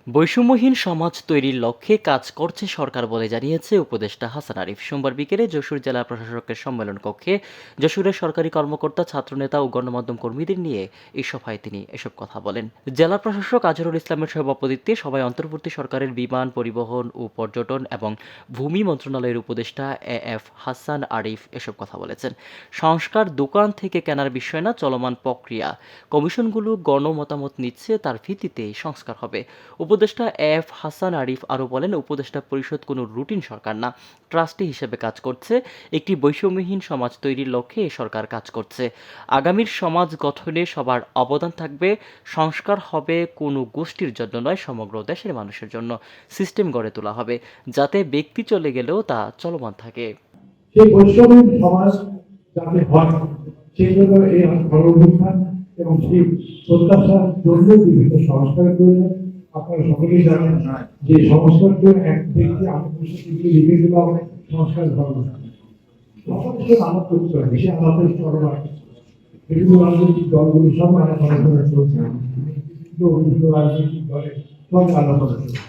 বৈষম্যহীন সমাজ তৈরির লক্ষ্যে কাজ করছে সরকার বলে জানিয়েছে উপদেষ্টা হাসান আরিফ। সোমবার বিকেলে যশোর জেলা প্রশাসকের সম্মেলন কক্ষে যশোরের সরকারি কর্মকর্তা, ছাত্রনেতা ও গণমাধ্যম কর্মীদের নিয়ে এই সভায় তিনি এসব কথা বলেন। জেলা প্রশাসক আজহারুল ইসলামের সভাপতিত্বে সভায় অন্তর্বর্তী সরকারের বিমান পরিবহন ও পর্যটন এবং ভূমি মন্ত্রণালয়ের উপদেষ্টা এএফ হাসান আরিফ এসব কথা বলেছেন। সংস্কার দোকান থেকে কেনার বিষয় না, চলমান প্রক্রিয়া। কমিশনগুলো গণমতামত নিচ্ছে, তার ভিত্তিতে সংস্কার হবে। উপদেষ্টা এফ হাসান আরিফ আরও বলেন, উপদেষ্টা পরিষদ কোনো রুটিন সরকার না, ট্রাস্টি হিসেবে কাজ করছে। একটি বৈষম্যহীন সমাজ তৈরির লক্ষ্যে এ সরকার কাজ করছে। আগামীর সমাজ গঠনে সবার অবদান থাকবে। সংস্কার হবে কোনো গোষ্ঠীর জন্য নয়, সমগ্র দেশের মানুষের জন্য। সিস্টেম গড়ে তোলা হবে যাতে ব্যক্তি চলে গেলেও তা চলমান থাকে। সেই বৈষম্যহীন সমাজ যাতে হয় সেই জন্য এই গণঅভ্যুত্থান এবং সেই প্রত্যাশার জন্য বিভিন্ন সংস্কারের প্রয়োজন। আপনারা সকলেই জানেন যে সংস্কার জন্য এক ব্যক্তি আত্মবিশ্বাসী লিখে দিলাম সংস্কার ধর্ম সকলের সাথে আলাপ করতে হবে, বেশি আলাপের চলমান বিভিন্ন রাজনৈতিক দলগুলির সঙ্গে আলাপ আলোচনা চলছে, বিভিন্ন রাজনৈতিক দলের সঙ্গে আলাপ আলোচনা